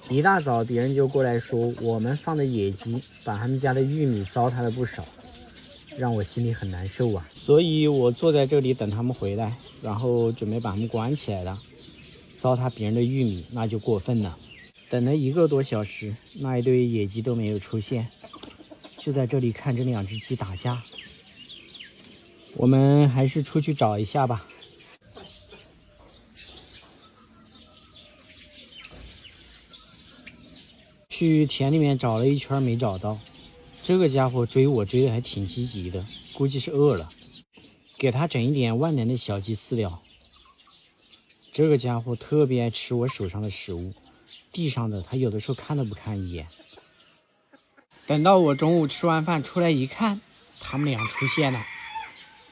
一大早別人就過來說我們放的野雞把他們家的玉米糟蹋了不少，讓我心裡很難受啊。所以我坐在這裡等他們回來，然後準備把他們關起來了。糟蹋別人的玉米那就過分了。等了1個多小時，那一堆野雞都沒有出現，就在这裡看着2只雞打架。我們還是出去找一下吧。去田裡面找了一圈沒找到，這個家伙追我追的還挺積極的，估計是餓了。給他整一點萬能的小雞飼料。這個家伙特別愛吃我手上的食物，地上的他有的時候看都不看一眼。等到我中午吃完飯出來一看，他們倆出現了，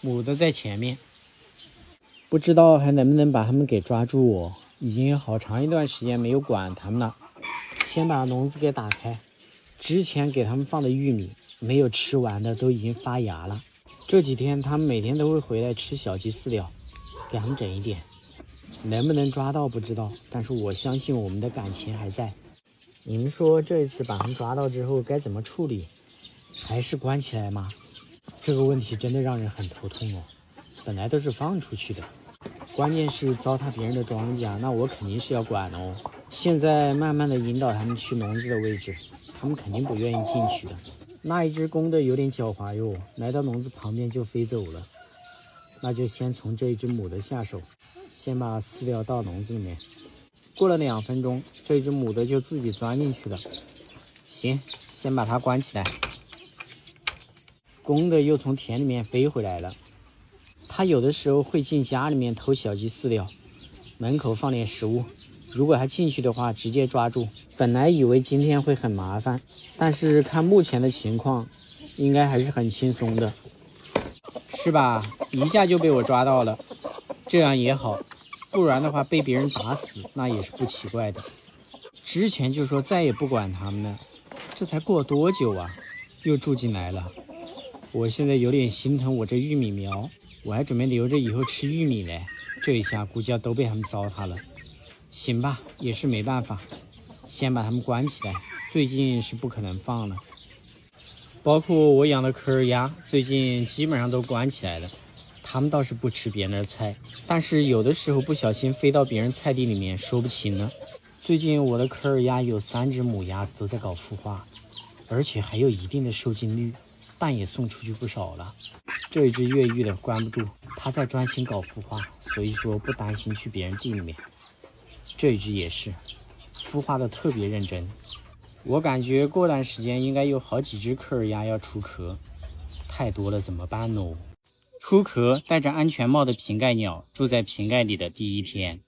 母的在前面，不知道還能不能把他们給抓住我。已經有好長一段時間沒有管他們了。先把籠子給打開，之前給他們放的玉米沒有吃完的都已經發芽了。這幾天他们每天都會回來吃小雞飼料，給他們整一點。能不能抓到不知道，但是我相信我們的感情還在。你們說這一次把他們抓到之後該怎麼處理？還是關起來嗎？這個問題真的讓人很頭痛哦。本來都是放出去的，關鍵是糟蹋別人的莊稼，那我肯定是要管哦。現在慢慢的引導他們去籠子的位置，他們肯定不願意進去的。那一只公的有點狡猾喲，來到籠子旁邊就飛走了。那就先從這一只母的下手，先把飼料倒籠子裡面。過了2分鐘，這只母的就自己鑽進去了。行，先把它關起來。公的又從田裡面飛回來了。它有的時候會進家裡面偷小雞飼料，門口放點食物。如果它進去的話，直接抓住。本來以為今天會很麻煩，但是看目前的情況，應該還是很輕鬆的，是吧？一下就被我抓到了，這樣也好，不然的話被別人打死，那也是不奇怪的。之前就說再也不管他們了，這才過多久啊，又住進來了。我現在有點心疼我這玉米苗，我還準備留着以後吃玉米嘞，這一下估計要都被他們糟蹋了。行吧，也是沒辦法，先把他們關起来，最近是不可能放了。包括我養的科爾鴨，最近基本上都關起來了。他們倒是不吃別人的菜，但是有的時候不小心飛到別人菜地裡面，說不清呢。最近我的科爾鴨有3只母鴨子都在搞孵化，而且還有一定的受精率，蛋也送出去不少了。這一只越狱的關不住，它在專心搞孵化，所以說不擔心去別人地裡面。這一只也是孵化的特別認真，我感覺過段時間應該有好幾只科爾鴨要出殼，太多了怎麼辦呢？出殼戴着安全帽的瓶蓋鳥住在瓶蓋裡的第1天，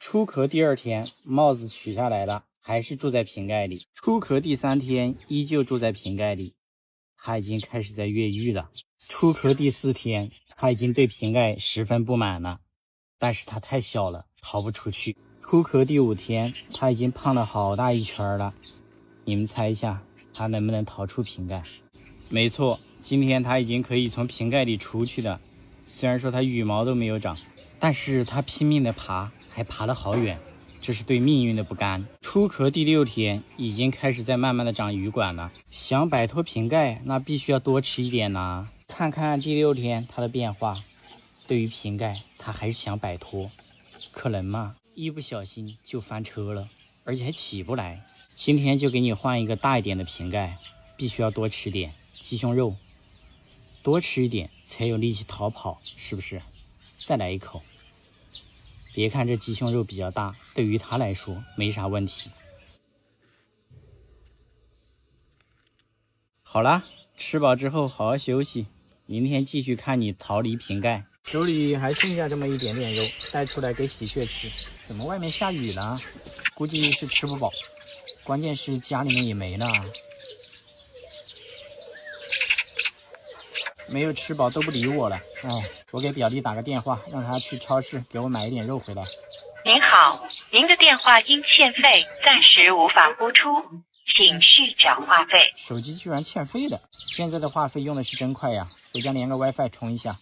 出殼第2天帽子取下來了，還是住在瓶蓋裡。出殼第3天依舊住在瓶蓋裡，它已經開始在越獄了。出殼第4天，它已經對瓶蓋十分不滿了，但是它太小了，逃不出去。出殼第5天，它已經胖了好大一圈了。你們猜一下，它能不能逃出瓶蓋？沒錯，今天它已經可以從瓶蓋裡出去了。雖然說它羽毛都沒有長，但是它拼命的爬，還爬了好遠，這是對命運的不甘。出殼第6天，已經開始在慢慢的長羽管了。想擺脫瓶蓋，那必須要多吃一點吶。看看第6天它的變化，對於瓶蓋，它還是想擺脫，可能嗎？一不小心就翻車了，而且還起不來。今天就給你換一個大一點的瓶蓋，必須要多吃點雞胸肉，多吃一點才有力氣逃跑，是不是？再來一口。別看這雞胸肉比較大，對於它來說沒啥問題。好啦，吃飽之後好好休息，明天繼續看你逃離瓶蓋。手裡還剩下這麼一點點肉，帶出來給喜鵲吃。怎麼外面下雨了？估計是吃不飽，關鍵是家裡面也沒了，沒有吃飽都不理我了。哎，我給表弟打個電話，讓他去超市給我買一點肉回來。您好，您的電話因欠費暫時無法播出，請續繳話費。手機居然欠費了，現在的話費用的是真快呀！回家連個 WiFi 充一下。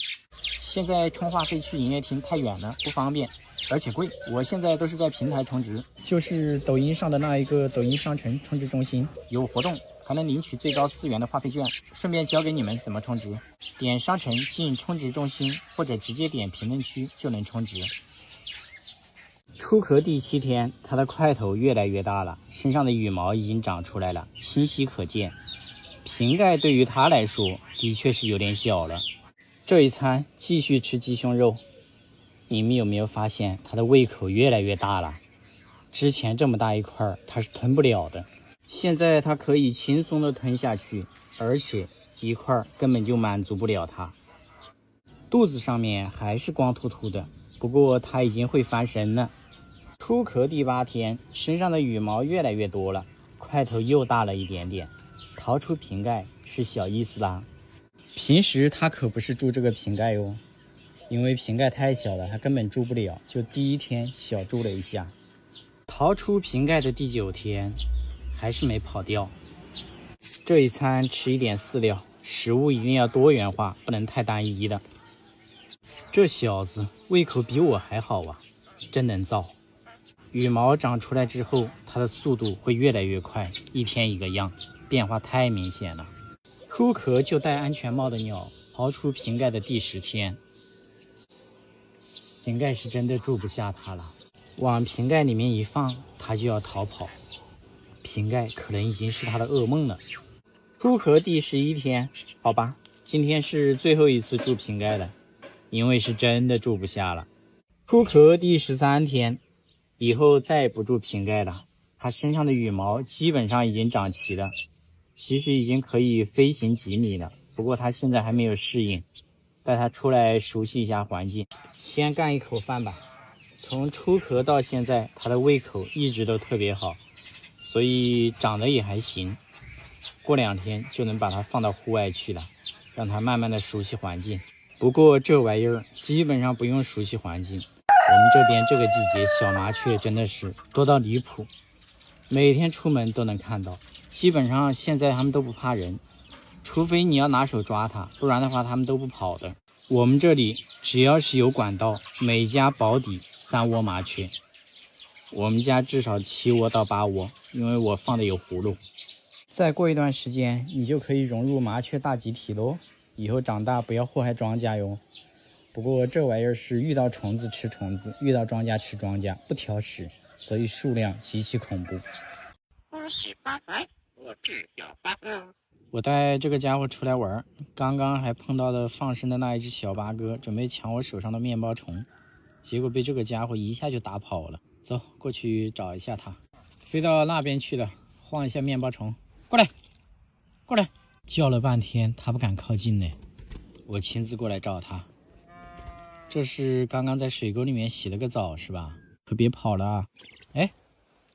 現在充話費去營業廳太遠了，不方便，而且貴。我現在都是在平台充值，就是抖音上的那一個抖音商城充值中心有活动，还能領取最高4元的話費券。順便教給你們怎麼充值，點商城進充值中心，或者直接點評論區就能充值。出殼第7天，它的塊頭越來越大了，身上的羽毛已經長出來了，清晰可見。瓶蓋對於它來說的確是有點小了。這一餐繼續吃雞胸肉，你們有沒有發現它的胃口越來越大了？之前這麼大一塊它是吞不了的，現在它可以輕鬆的吞下去，而且一塊根本就滿足不了它。肚子上面還是光秃秃的，不過它已經会翻身了。出殼第8天，身上的羽毛越來越多了，塊頭又大了一點點，逃出瓶蓋是小意思啦。平時它可不是住這個瓶蓋喲，因為瓶蓋太小了，它根本住不了，就第1天小住了一下。逃出瓶蓋的第9天，還是沒跑掉。這一餐吃一點飼料，食物一定要多元化，不能太單一了。這小子胃口比我還好啊，真能造。羽毛長出来之後，它的速度會越來越快，一天一個樣，变化太明顯了。出殼就戴安全帽的鳥，逃出瓶蓋的第10天，井蓋是真的住不下它了，往瓶蓋裡面一放，它就要逃跑。瓶蓋可能已經是它的噩夢了。出殼第11天，好吧，今天是最後一次住瓶蓋了，因為是真的住不下了。出殼第13天，以後再也不住瓶蓋了，它身上的羽毛基本上已經長齊了，其實已經可以飛行几米了，不過它現在還沒有適應，帶它出來熟悉一下環境。先乾一口飯吧。從出殼到現在，它的胃口一直都特別好，所以長得也還行。過2天就能把它放到戶外去了，讓它慢慢的熟悉環境。不過這玩意兒基本上不用熟悉環境，我們這邊這個季節小麻雀真的是多到離譜，每天出門都能看到。基本上現在他們都不怕人，除非你要拿手抓它，不然的話他们都不跑的。我们這裡只要是有管道，每家保底3窩麻雀。我們家至少7窩到8窩，因為我放的有葫蘆。再過一段時間，你就可以融入麻雀大集體嘍。以後長大不要禍害莊稼喲。不過這玩意兒是遇到蟲子吃蟲子，遇到莊稼吃莊稼，不挑食，所以數量極其恐怖。我帶這個家伙出來玩，剛剛還碰到了放生的那一隻小八哥，準備搶我手上的麵包蟲，結果被這個家伙一下就打跑了。走，過去找一下它。飛到那邊去了，晃一下麵包蟲，過來，過來。叫了半天，它不敢靠近呢，我親自過來找它。這是剛剛在水溝裡面洗了個澡是吧？可別跑了啊！哎，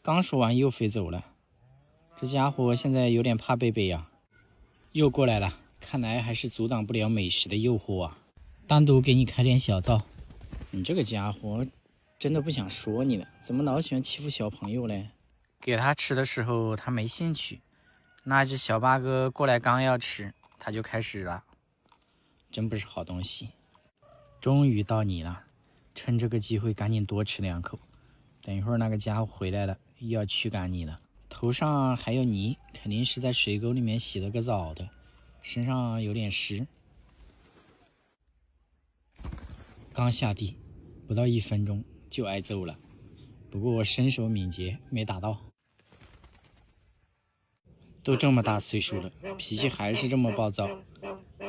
剛說完又飛走了。這家伙現在有點怕貝貝呀，又過來了，看來還是阻擋不了美食的誘惑啊。單獨給你開點小灶。你這個家伙真的不想說你了，怎麼老喜歡欺負小朋友嘞？給他吃的時候他沒興趣，那只小八哥過來剛要吃，他就開始了，真不是好東西。終於到你了，趁這個機會趕緊多吃2口，等一會兒那個家伙回來了又要驅趕你了。頭上還有泥，肯定是在水溝裡面洗了個澡的，身上有點濕。剛下地不到1分鐘就挨揍了，不過我身手敏捷，沒打到。都這麼大歲數了，脾氣還是這麼暴躁，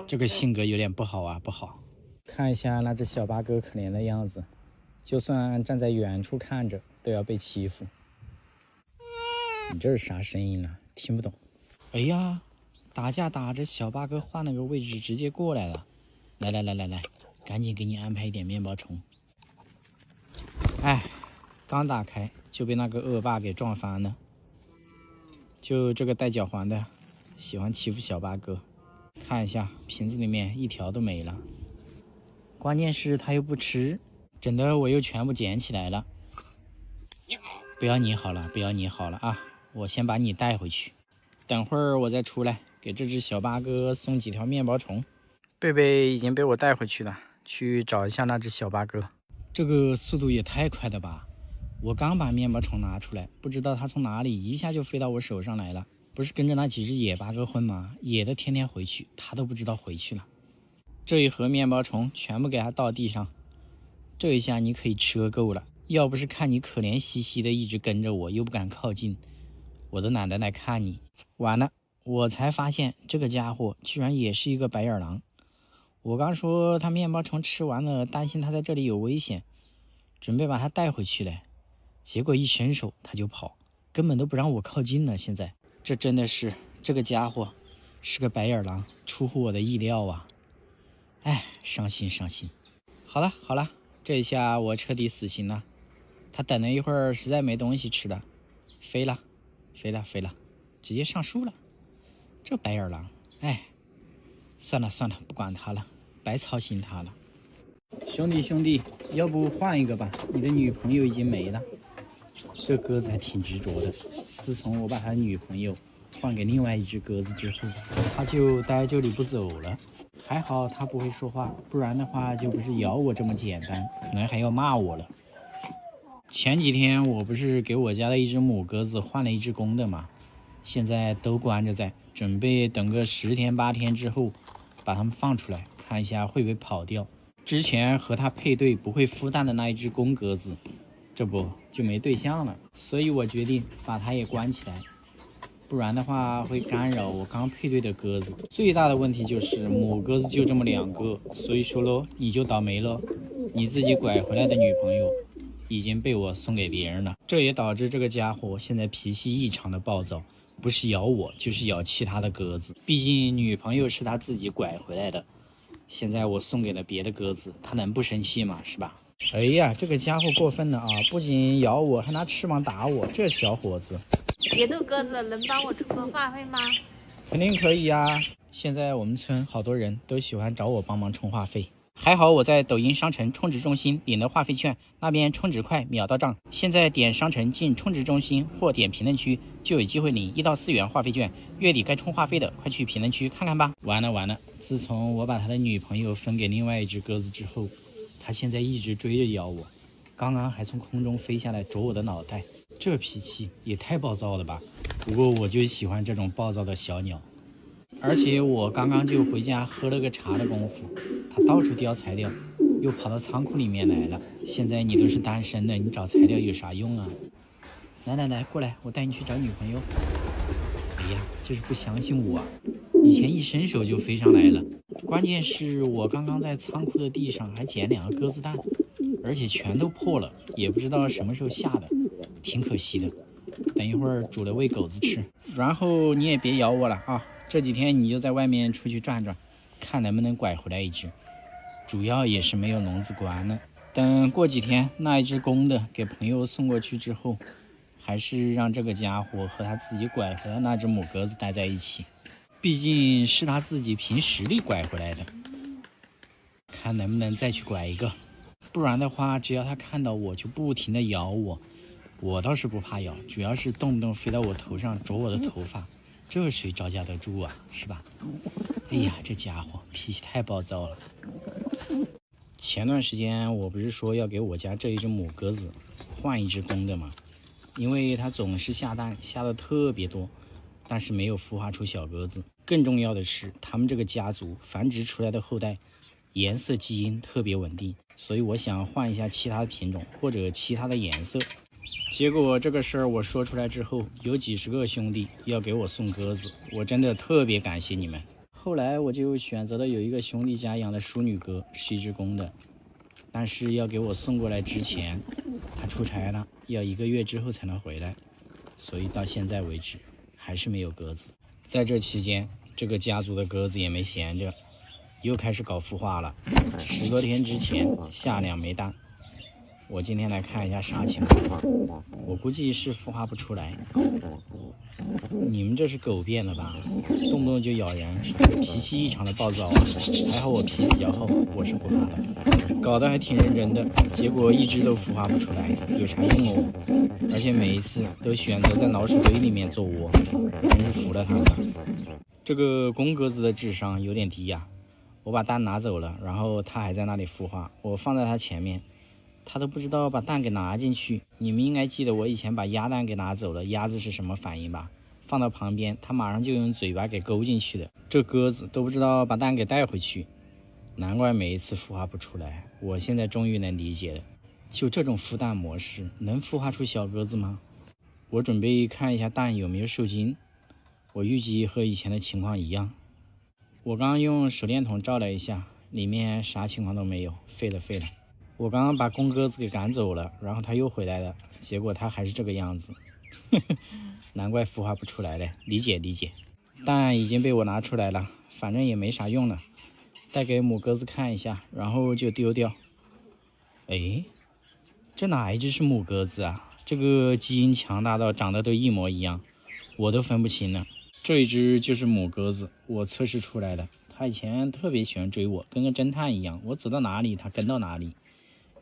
這個性格有點不好啊，不好。看一下那只小八哥可憐的樣子，就算站在遠處看着都要被欺負。你這是啥聲音呢？聽不懂。哎呀，打架打着，小八哥換了個位置直接過來了。來，趕緊給你安排一點麵包蟲。哎，剛打開就被那個惡霸給撞翻了。就這個帶腳環的，喜歡欺負小八哥。看一下瓶子裡面一條都沒了，關鍵是他又不吃，整的我又全部撿起來了。不要你好了，不要你好了啊！我先把你帶回去。等會兒我再出来給這只小八哥送幾條面包蟲。貝貝已經被我帶回去了，去找一下那只小八哥。这个速度也太快了吧！我刚把面包虫拿出来，不知道它从哪裡一下就飞到我手上来了。不是跟着那几只野八哥混吗？野的天天回去，它都不知道回去了。这一盒面包虫全部给它倒地上，這一下你可以吃個夠了。要不是看你可憐兮兮的一直跟着我，又不敢靠近，我都懶得來看你。完了，我才發現這個家伙居然也是一個白眼狼。我剛說他面包蟲吃完了，擔心他在這裡有危險，準備把他帶回去了，結果一伸手他就跑，根本都不讓我靠近了。現在這真的是，這個家伙是個白眼狼，出乎我的意料啊！哎，傷心傷心。好了好了，這一下我徹底死心了。他等了一會兒，實在沒東西吃的，飛了，直接上樹了。這白眼狼，哎，算了，不管他了，白操心他了。兄弟，要不換一個吧？你的女朋友已經沒了。這鴿子還挺執着的。自從我把他女朋友換給另外一隻鴿子之後，他就待這裡不走了。還好他不會說話，不然的話就不是咬我這麼簡單，可能還要罵我了。前幾天我不是給我家的一隻母鴿子換了一隻公的嗎？現在都關着在，準備等個10天8天之後把它們放出來，看一下會不會跑掉。之前和它配對不會孵蛋的那一隻公鴿子，這不就沒對象了，所以我決定把它也關起來，不然的話會干擾我剛配對的鴿子。最大的問題就是母鴿子就這麼2個，所以說嘍，你就倒霉了，你自己拐回來的女朋友已經被我送給別人了。這也導致這個家伙現在脾氣異常的暴躁，不是咬我就是咬其他的鴿子。畢竟女朋友是他自己拐回來的，現在我送給了別的鴿子，他能不生氣嗎？是吧？哎呀，這個家伙過分了啊！不僅咬我，還拿翅膀打我，這小伙子。別的鴿子能幫我充個話費嗎？肯定可以呀！現在我們村好多人都喜歡找我幫忙充話費。還好我在抖音商城充值中心領了話費券，那邊充值快，秒到賬。現在點商城進充值中心或點評論區就有機會領1到4元話費券。月底該充話費的，快去評論區看看吧。完了！自從我把他的女朋友分給另外一隻鴿子之後，他現在一直追着咬我，剛剛還從空中飛下來啄我的腦袋，這脾氣也太暴躁了吧。不過我就喜歡這種暴躁的小鳥。而且我剛剛就回家喝了個茶的功夫，他到處叼材料，又跑到倉庫裡面來了。現在你都是單身的，你找材料有啥用啊？來，過來，我帶你去找女朋友。哎呀，這是不相信我啊！以前一伸手就飛上來了。關鍵是我剛剛在倉庫的地上還撿2個鴿子蛋，而且全都破了，也不知道什麼時候下的，挺可惜的。等一會兒煮了餵狗子吃。然後你也別咬我了啊！這幾天你就在外面出去轉轉，看能不能拐回來一隻，主要也是沒有籠子關了。等過幾天那一隻公的給朋友送過去之後，還是讓這個家伙和他自己拐回來那隻母鴿子待在一起，畢竟是他自己憑實力拐回來的，看能不能再去拐一個。不然的話，只要他看到我就不停地咬我，我倒是不怕咬，主要是動不動飛到我頭上啄我的頭髮，這誰招架得住啊，是吧？哎呀，這家伙脾氣太暴躁了。前段時間我不是說要給我家這一隻母鴿子換一隻公的嗎？因為它總是下蛋，下的特別多，但是沒有孵化出小鴿子。更重要的是，他們這個家族繁殖出來的後代顏色基因特別穩定，所以我想換一下其他的品種或者其他的顏色。結果這個事兒我說出來之後，有幾十個兄弟要給我送鴿子，我真的特別感謝你們。後來我就選擇了有一個兄弟家養的淑女鴿，是一隻公的，但是要給我送過來之前，他出差了，要1個月之後才能回來，所以到現在為止還是沒有鴿子。在這期間，這個家族的鴿子也沒閒着，又開始搞孵化了。10多天之前下2枚蛋，我今天来看一下啥情况。我估计是孵化不出来。你们这是狗变的吧？动不动就咬人，脾气异常的暴躁啊！还好我皮比较厚，我是不怕的。搞得还挺認真的，結果一直都孵化不出來，有啥用哦？而且每一次都選擇在老鼠堆裡面做窩，真是服了他們了。這個公鴿子的智商有點低呀。我把蛋拿走了，然後它還在那裡孵化，我放在它前面，它都不知道把蛋給拿進去。你們應該記得我以前把鴨蛋給拿走了，鴨子是什麼反應吧？放到旁邊，它馬上就用嘴巴給勾進去的。這鴿子都不知道把蛋給帶回去，難怪每一次孵化不出來。我現在終於能理解了，就這種孵蛋模式能孵化出小鴿子嗎？我準備看一下蛋有沒有受精，我預計和以前的情況一樣。我剛剛用手電筒照了一下，裡面啥情況都沒有，廢了。我剛剛把公鴿子給趕走了，然後它又回來了，結果它還是這個樣子。難怪孵化不出來了，理解。蛋已經被我拿出來了，反正也沒啥用了，帶給母鴿子看一下，然後就丟掉。哎，這哪一只是母鴿子啊？這個基因強大到長得都一模一樣，我都分不清了。這一只就是母鴿子，我測試出來的。它以前特別喜歡追我，跟個偵探一樣，我走到哪裡它跟到哪裡。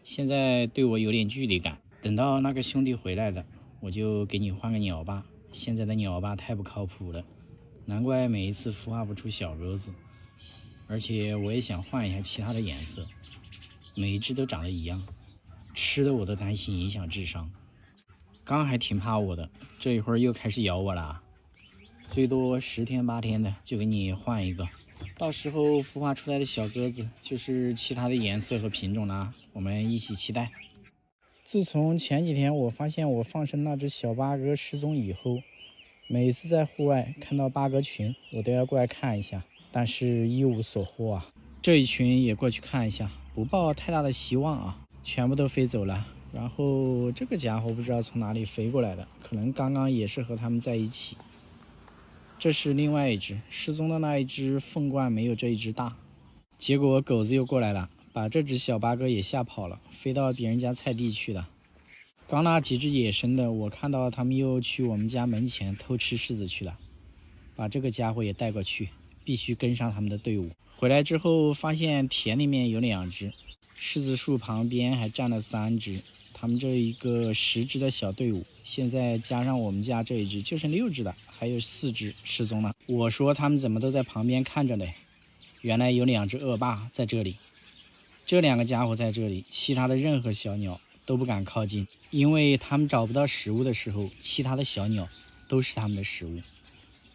現在對我有點距離感，等到那個兄弟回來了，我就給你換個鳥爸。現在的鳥爸太不靠譜了，難怪每一次孵化不出小鴿子。而且我也想換一下其他的顏色，每一只都長得一樣，吃的我都擔心影響智商。剛還挺怕我的，這一會兒又開始咬我了。最多10天8天的就給你換一個，到時候孵化出來的小鴿子就是其他的顏色和品種啦，我們一起期待。自從前幾天我發現我放生那只小八哥失蹤以後，每次在戶外看到八哥群，我都要過來看一下，但是一無所獲啊。這一群也過去看一下，不抱太大的希望啊，全部都飛走了。然後這個家伙不知道從哪裡飛過來的，可能剛剛也是和他們在一起。這是另外一只失蹤的那一只鳳冠，沒有這一只大。結果狗子又過來了，把這只小八哥也嚇跑了，飛到別人家菜地去了。剛那幾只野生的，我看到他們又去我們家門前偷吃柿子去了，把這個家伙也帶過去，必須跟上他們的隊伍。回來之後發現田裡面有2只，柿子樹旁邊還站了3只。他們這一個10只的小隊伍，現在加上我們家這一只，就剩6只了，還有4只失蹤了。我說他們怎麼都在旁邊看着嘞？原來有2只惡霸在這裡，這2個家伙在這裡，其他的任何小鳥都不敢靠近，因為他們找不到食物的時候，其他的小鳥都是他們的食物。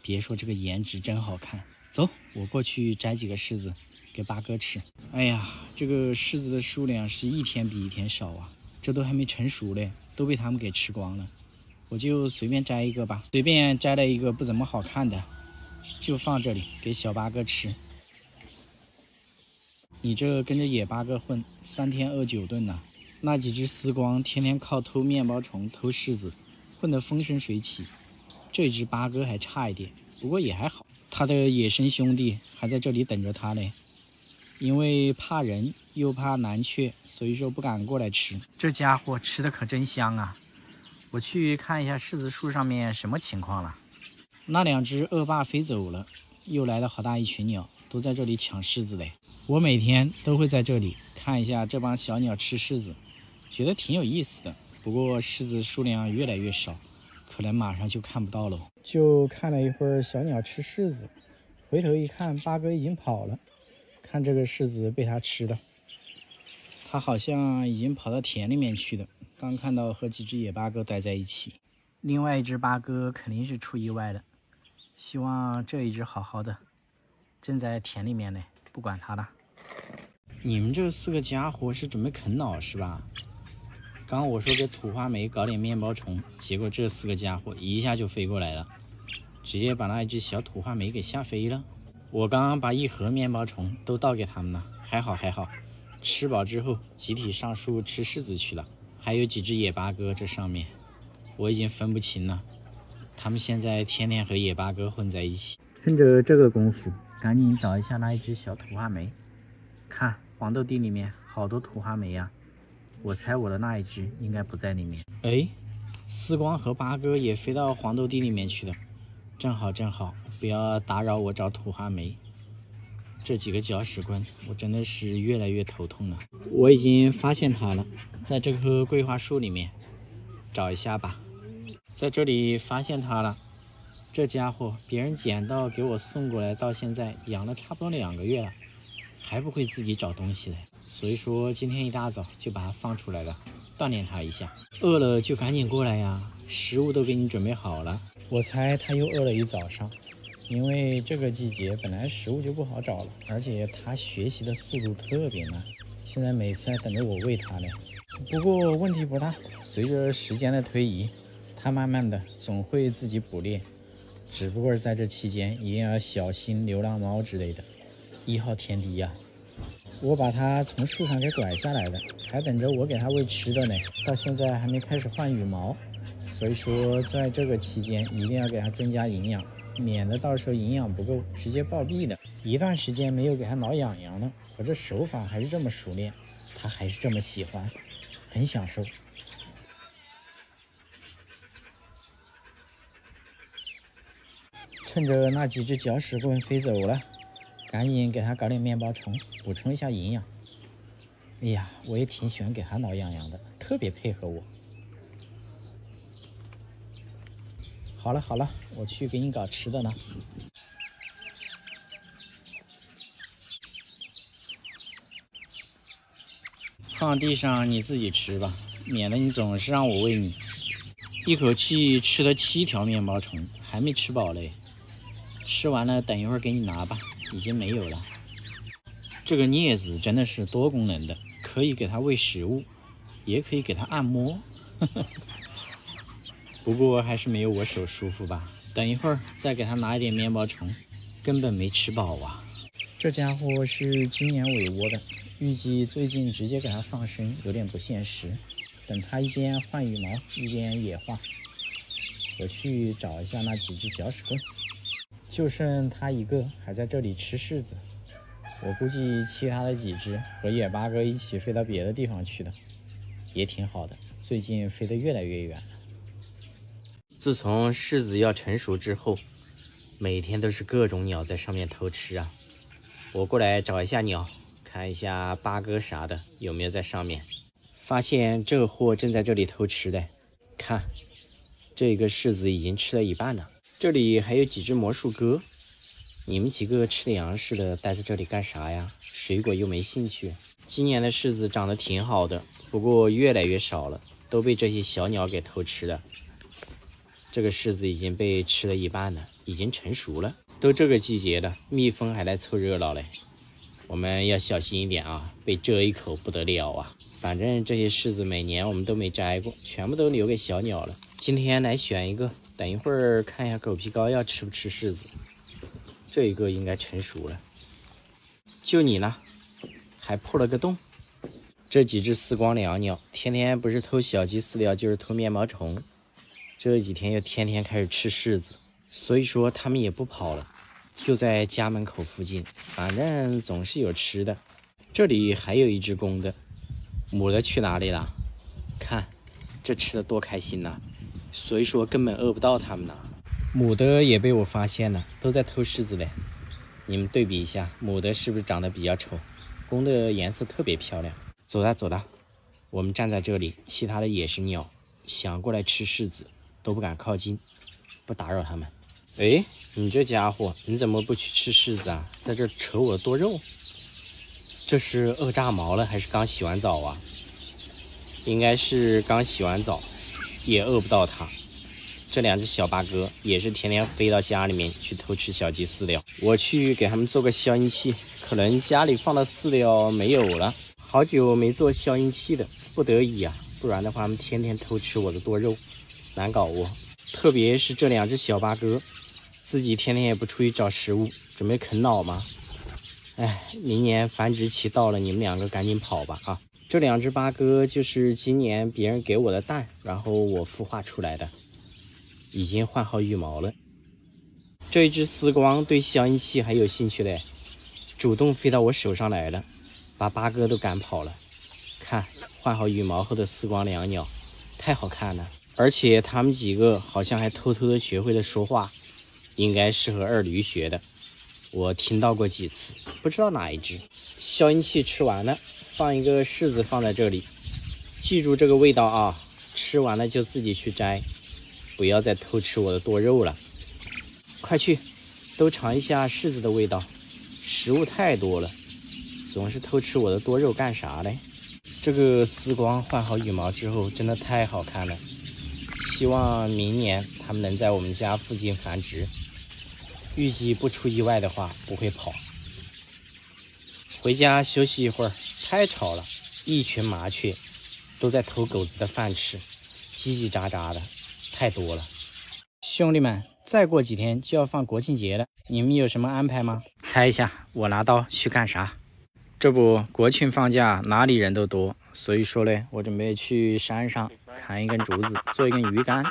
別說這個顏值真好看，走，我過去摘幾個柿子給八哥吃。哎呀，這個柿子的數量是一天比一天少啊。這都還沒成熟嘞，都被他們給吃光了。我就隨便摘一個吧，隨便摘了一個不怎麼好看的，就放這裡給小八哥吃。你這跟着野八哥混，3天饿9頓呢。那幾只絲光天天靠偷麵包蟲、偷柿子，混得風生水起。這只八哥還差一點，不過也還好，他的野生兄弟還在這裡等着他嘞。因為怕人又怕南雀，所以說不敢過來吃。這家伙吃的可真香啊！我去看一下柿子樹上面什麼情況了。那2只惡霸飛走了，又來了好大一群鳥，都在這裡搶柿子嘞。我每天都會在這裡看一下這幫小鳥吃柿子，覺得挺有意思的。不過柿子數量越來越少，可能馬上就看不到了。就看了一會兒小鳥吃柿子，回頭一看，八哥已經跑了。看這個柿子被他吃了，他好像已經跑到田裡面去了。剛看到和幾只野八哥待在一起，另外一只八哥肯定是出意外了。希望這一只好好的，正在田裡面呢，不管它了。你們這4個家伙是準備啃老是吧？剛我說給土花梅搞點麵包蟲，結果這4個家伙一下就飛過來了，直接把那一只小土花梅給嚇飛了。我剛剛把1盒麵包蟲都倒給他們了，還好，吃飽之後集體上樹吃柿子去了。還有幾只野八哥，這上面我已經分不清了，他們現在天天和野八哥混在一起。趁着這個功夫，趕緊找一下那一只小土花梅。看黃豆地裡面好多土花梅呀，我猜我的那一只應該不在裡面。哎，絲光和八哥也飛到黃豆地裡面去了，正好，不要打擾我找土話梅。這幾個搅屎棍，我真的是越來越頭痛了。我已經發現它了，在這棵桂花樹裡面，找一下吧。在這裡發現它了，這家伙別人撿到給我送過來，到現在養了差不多2個月了，還不會自己找東西嘞。所以說今天一大早就把它放出来了，鍛鍊它一下。餓了就趕緊過來呀，食物都給你準備好了。我猜它又餓了一早上，因為這個季節本來食物就不好找了，而且它學習的速度特別慢，現在每次還等着我餵它呢。不過問題不大，隨着時間的推移，它慢慢的總會自己捕獵，只不過在這期間一定要小心流浪貓之類的。1號天敵呀！我把它從樹上給拐下来的，還等着我給它餵吃的呢，到現在還沒開始換羽毛，所以說在這個期間一定要給它增加營養，免得到時候營養不夠直接暴斃的。一段時間沒有給它挠癢癢了，我這手法還是這麼熟練，它還是这麼喜歡，很享受。趁着那幾隻搅屎棍飛走了，趕緊給它搞點面包蟲，補充一下營養。哎呀，我也挺喜歡給它挠癢癢的，特別配合我。好了，我去給你搞吃的呢。放地上你自己吃吧，免得你總是讓我餵你。一口氣吃了7條面包蟲，還沒吃飽嘞。吃完了，等一會兒給你拿吧，已經沒有了。這個鑷子真的是多功能的，可以給它餵食物，也可以給它按摩。不過還是沒有我手舒服吧。等一會兒再給它拿一點面包蟲，根本沒吃飽啊。這家伙是今年尾窩的，預計最近直接給它放生有點不現實。等它一邊換羽毛一邊野化，我去找一下那幾隻攪屎棍。就剩它一個還在這裡吃柿子，我估計其他的幾隻和野八哥一起飛到別的地方去的，也挺好的。最近飛得越來越遠了。自從柿子要成熟之後，每天都是各種鳥在上面偷吃啊。我過來找一下鳥，看一下八哥啥的有沒有在上面。發現這貨正在這裡偷吃的，看這個柿子已經吃了一半了。這裡還有幾隻魔術鴿，你們幾個吃糧食的待在這裡幹啥呀？水果又沒興趣。今年的柿子長得挺好的，不過越來越少了，都被這些小鳥給偷吃了。這個柿子已經被吃了一半了，已經成熟了。都這個季節了，蜜蜂還來湊熱鬧嘞，我們要小心一點啊，被蟄一口不得了啊。反正这些柿子每年我們都沒摘過，全部都留給小鳥了。今天來選一個，等一會兒看一下狗皮膏藥吃不吃柿子。這一個應該成熟了。就你呢，還破了個洞。這幾隻絲光椋鳥天天不是偷小雞飼料就是偷面包蟲，這幾天又天天開始吃柿子，所以說它們也不跑了，就在家門口附近，反正總是有吃的。這裡還有一隻公的，母的去哪裡了？看這吃的多開心吶！所以說根本餓不到它們呢。母的也被我發現了，都在偷柿子嘞。你們對比一下，母的是不是長得比較醜，公的顏色特別漂亮。走了，我們站在這裡，其他的野生鳥想過來吃柿子都不敢靠近，不打擾他們。哎，你這家伙，你怎麼不去吃柿子啊？在這扯我的多肉。這是餓炸毛了還是剛洗完澡啊？應該是剛洗完澡，也餓不到它。這兩隻小八哥也是天天飛到家裡面去偷吃小雞飼料，我去給他們做個消音器，可能家裡放的飼料沒有了，好久沒做消音器的，不得已啊，不然的話他們天天偷吃我的多肉，難搞我。特別是這兩隻小八哥，自己天天也不出去找食物，準備啃老嗎？哎，明年繁殖期到了，你們兩個趕緊跑吧啊！這兩隻八哥就是今年別人給我的蛋，然後我孵化出來的，已經換好羽毛了。這一隻絲光對消音器還有興趣嘞，主動飛到我手上來了，把八哥都趕跑了。看，換好羽毛後的絲光椋鳥，太好看了。而且它们幾個好像還偷偷的學會了說話，應該是和二驢學的。我聽到過幾次，不知道哪一隻。消音器吃完了，放一個柿子放在這裡，記住這個味道啊！吃完了就自己去摘，不要再偷吃我的多肉了。快去，都嘗一下柿子的味道。食物太多了，總是偷吃我的多肉幹啥嘞？這個絲光換好羽毛之後，真的太好看了。希望明年它們能在我們家附近繁殖。預計不出意外的話，不會跑。回家休息一會兒，太吵了，一群麻雀都在偷狗子的飯吃，嘰嘰喳喳的，太多了。兄弟們，再過幾天就要放國慶節了，你們有什麼安排嗎？猜一下，我拿刀去幹啥？這不，國慶放假哪裡人都多，所以說嘞，我準備去山上砍一根竹子，做一根魚竿，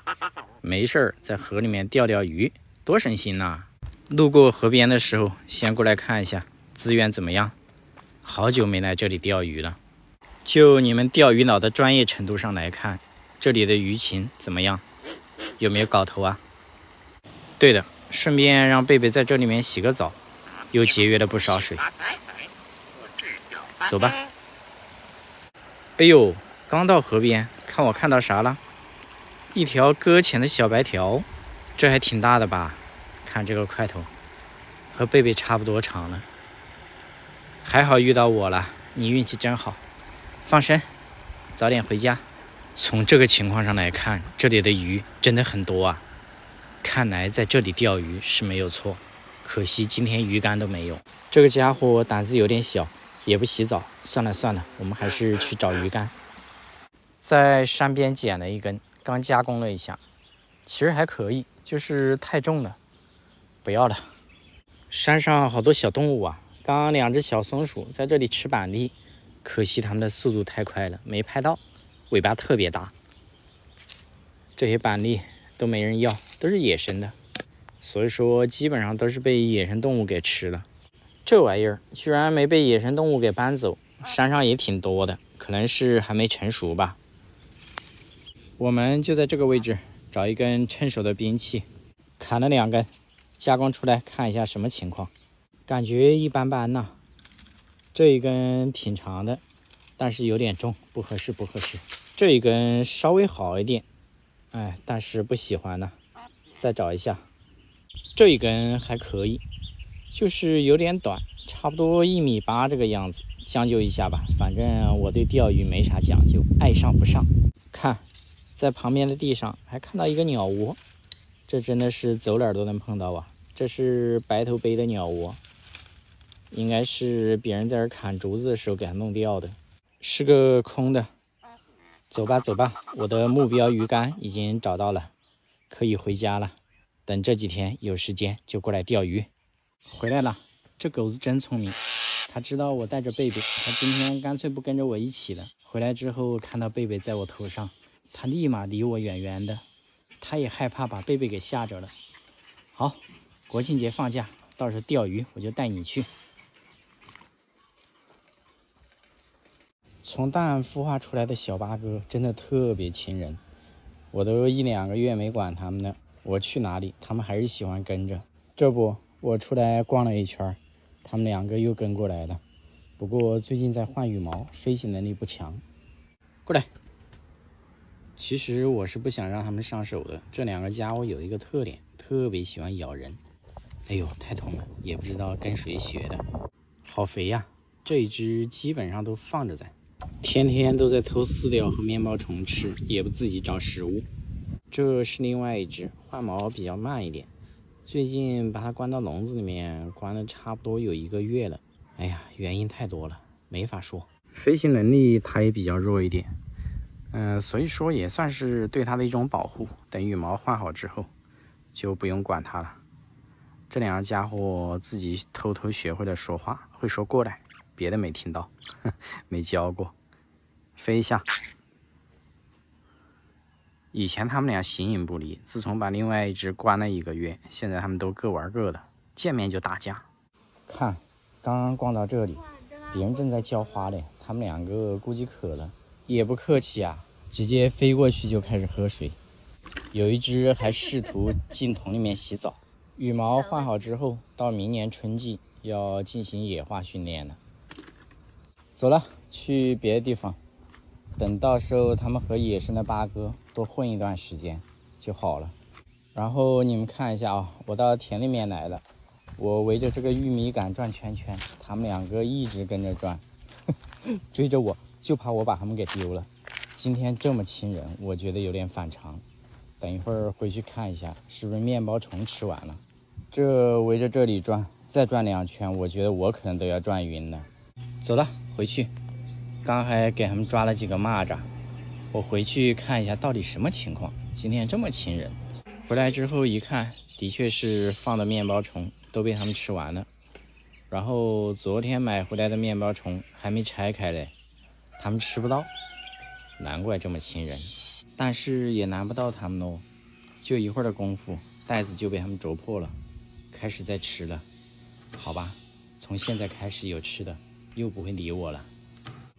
沒事兒在河裡面釣釣魚，多省心吶！路過河邊的時候，先過來看一下資源怎麼樣。好久沒來這裡釣魚了。就你們釣魚佬的專業程度上來看，這裡的魚情怎麼樣？有沒有搞頭啊？對的，順便讓貝貝在這裡面洗個澡，又節約了不少水。走吧。哎呦，剛到河邊，看我看到啥了？一條擱淺的小白條，這還挺大的吧？看這個塊頭，和貝貝差不多長了。還好遇到我了，你運氣真好。放生，早點回家。從這個情況上來看，這裡的魚真的很多啊。看來在這裡釣魚是沒有錯，可惜今天魚竿都沒有。這個家伙膽子有點小，也不洗澡。算了算了，我們還是去找魚竿。在山邊撿了一根，剛加工了一下，其實還可以，就是太重了，不要了。山上好多小動物啊，剛剛兩隻小松鼠在這裡吃板栗，可惜它們的速度太快了，沒拍到，尾巴特別大。這些板栗都沒人要，都是野生的，所以說基本上都是被野生動物給吃了。這玩意兒居然沒被野生動物給搬走，山上也挺多的，可能是還沒成熟吧。我們就在這個位置找一根趁手的兵器，砍了2根，加工出來看一下什麼情況。感覺一般般吶。這一根挺長的，但是有點重，不合適不合適。這一根稍微好一點，哎，但是不喜歡呢。再找一下，這一根還可以，就是有點短，差不多1.8米這個樣子，將就一下吧。反正我對釣魚沒啥講究，愛上不上。看，在旁邊的地上還看到一個鳥窩，這真的是走哪兒都能碰到啊。這是白頭杯的鳥窩，應該是別人在這兒砍竹子的時候給它弄掉的，是個空的。走吧走吧，我的目標魚竿已經找到了，可以回家了。等這幾天有時間就過來釣魚。回來了，這狗子真聰明，它知道我帶着貝貝，它今天乾脆不跟着我一起了。回來之後看到貝貝在我頭上，它立馬離我遠遠的，它也害怕把貝貝給嚇着了。好，國慶節放假，到時候釣魚我就帶你去。從蛋孵化出來的小八哥真的特別親人，我都1-2個月沒管他們了，我去哪裡他們還是喜歡跟着。這不，我出來逛了一圈，他們2個又跟過來了。不過最近在換羽毛，飛行能力不強。過來。其實我是不想讓他們上手的，這2個家伙有一個特點，特別喜歡咬人。哎呦，太痛了，也不知道跟誰學的。好肥呀，這一隻基本上都放着在，天天都在偷飼料和面包蟲吃，也不自己找食物。這是另外一隻，換毛比較慢一點，最近把它關到籠子裡面，關了差不多有1個月了。哎呀，原因太多了，沒法說。飞行能力它也比較弱一點，所以說也算是对它的一種保護。等羽毛換好之後，就不用管它了。這2个家伙自己偷偷學會了說話，會說過來，別的沒聽到，沒教過。飛一下。以前他們倆形影不離，自從把另外一隻關了1個月，現在他們都各玩各的，見面就打架。看，剛剛逛到這裡，別人正在澆花嘞，他們2個估計渴了，也不客气啊，直接飛過去就開始喝水。有一隻還試圖進桶裡面洗澡。羽毛換好之後，到明年春季要進行野化訓練了。走了，去別的地方。等到時候他們和野生的八哥多混一段時間就好了。然後你們看一下啊，我到田裡面來了，我圍着這個玉米杆轉圈圈，他們兩個一直跟着轉，追着我，就怕我把他們給丟了。今天這麼親人，我覺得有點反常。等一會兒回去看一下，是不是麵包蟲吃完了。這圍着這裡轉，再轉2圈，我覺得我可能都要轉暈了。走了，回去。剛還給他們抓了幾個螞蚱，我回去看一下到底什麼情況。今天這麼親人。回來之後一看，的確是放的麵包蟲都被他們吃完了。然後昨天買回來的麵包蟲還沒拆開嘞，他們吃不到，難怪這麼親人。但是也難不到他們哦，就一會兒的功夫，袋子就被他們啄破了，開始在吃了。好吧，從現在開始有吃的，又不會理我了。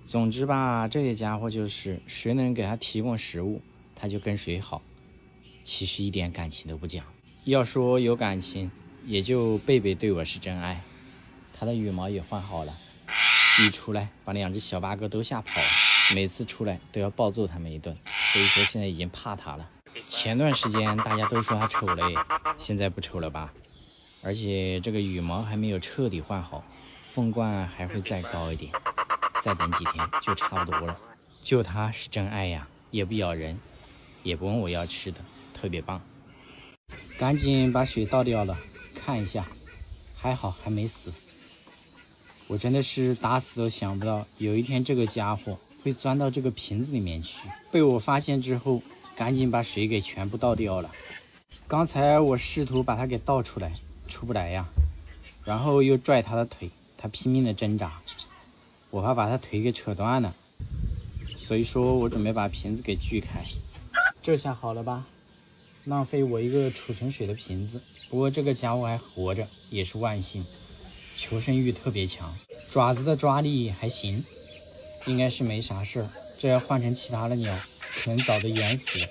總之吧，這些家伙就是誰能給他提供食物，他就跟誰好，其實一點感情都不講。要說有感情，也就貝貝對我是真愛。他的羽毛也換好了，一出來把2隻小八哥都嚇跑了，每次出來都要暴揍他們一頓。所以說現在已經怕他了。前段時間大家都說他醜嘞，現在不醜了吧？而且這個羽毛還沒有徹底換好，鳳冠還會再高一點，再等幾天就差不多了。就他是真愛呀，也不咬人，也不問我要吃的，特別棒。趕緊把水倒掉了，看一下，還好還沒死。我真的是打死都想不到有一天這個家伙會鑽到這個瓶子裡面去。被我發現之後，趕緊把水給全部倒掉了。剛才我試圖把它給倒出來，出不來呀，然後又拽他的腿，他拼命的掙扎，我怕把他腿給扯斷了，所以說我準備把瓶子給鋸開。這下好了吧？浪費我一個儲存水的瓶子。不過這個家伙還活着，也是萬幸，求生欲特別強，爪子的抓力還行，應該是沒啥事兒。這要換成其他的鳥，可能早就淹死了。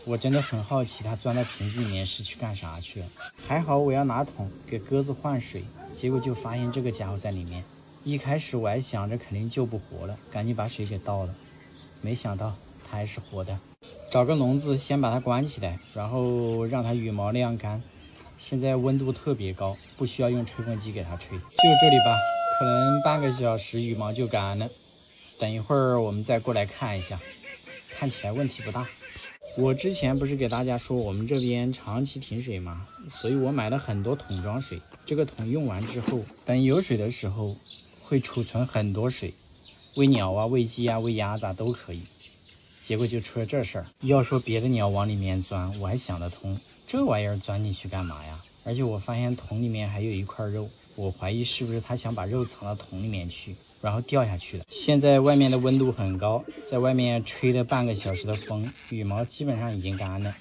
我真的很好奇，它鑽到瓶子裡面是去幹啥去了。還好我要拿桶給鴿子換水，結果就發現這個家伙在裡面。一開始我還想着肯定救不活了，趕緊把水給倒了，沒想到它還是活的。找個籠子先把它關起来，然後讓它羽毛晾乾。现在溫度特別高，不需要用吹風機給它吹。就這裡吧，可能半個小時羽毛就乾了。等一會兒我們再過來看一下，看起來問題不大。我之前不是給大家說我們這邊長期停水嗎？所以我買了很多桶裝水。這個桶用完之後，等有水的時候會儲存很多水，餵鳥啊、餵雞啊、餵鴨子都可以。結果就出了這事兒。要說別的鳥往裡面鑽，我還想得通，這玩意兒鑽進去幹嘛呀？而且我發現桶裡面還有一塊肉，我懷疑是不是他想把肉藏到桶裡面去，然後掉下去了。現在外面的溫度很高，在外面吹了半個小時的風，羽毛基本上已經乾了，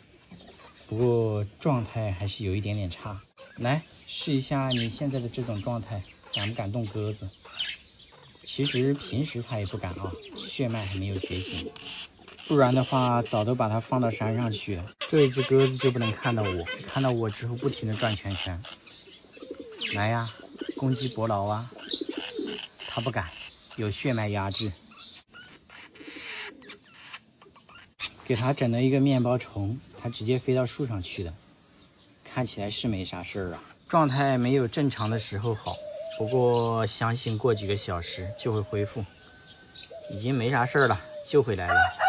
不過狀態還是有一點點差。來試一下你現在的這種狀態，敢不敢動鴿子？其實平時它也不敢啊，血脈還沒有覺醒，不然的話早都把它放到山上去了。這一只鴿子就不能看到我，看到我之後不停地轉圈圈。來呀，攻擊伯勞啊！它不敢，有血脈壓制。給它整了一個麵包蟲，它直接飛到樹上去了，看起來是沒啥事兒啊。狀態沒有正常的時候好，不過相信過幾個小時就會恢復，已經沒啥事兒了，救回來了。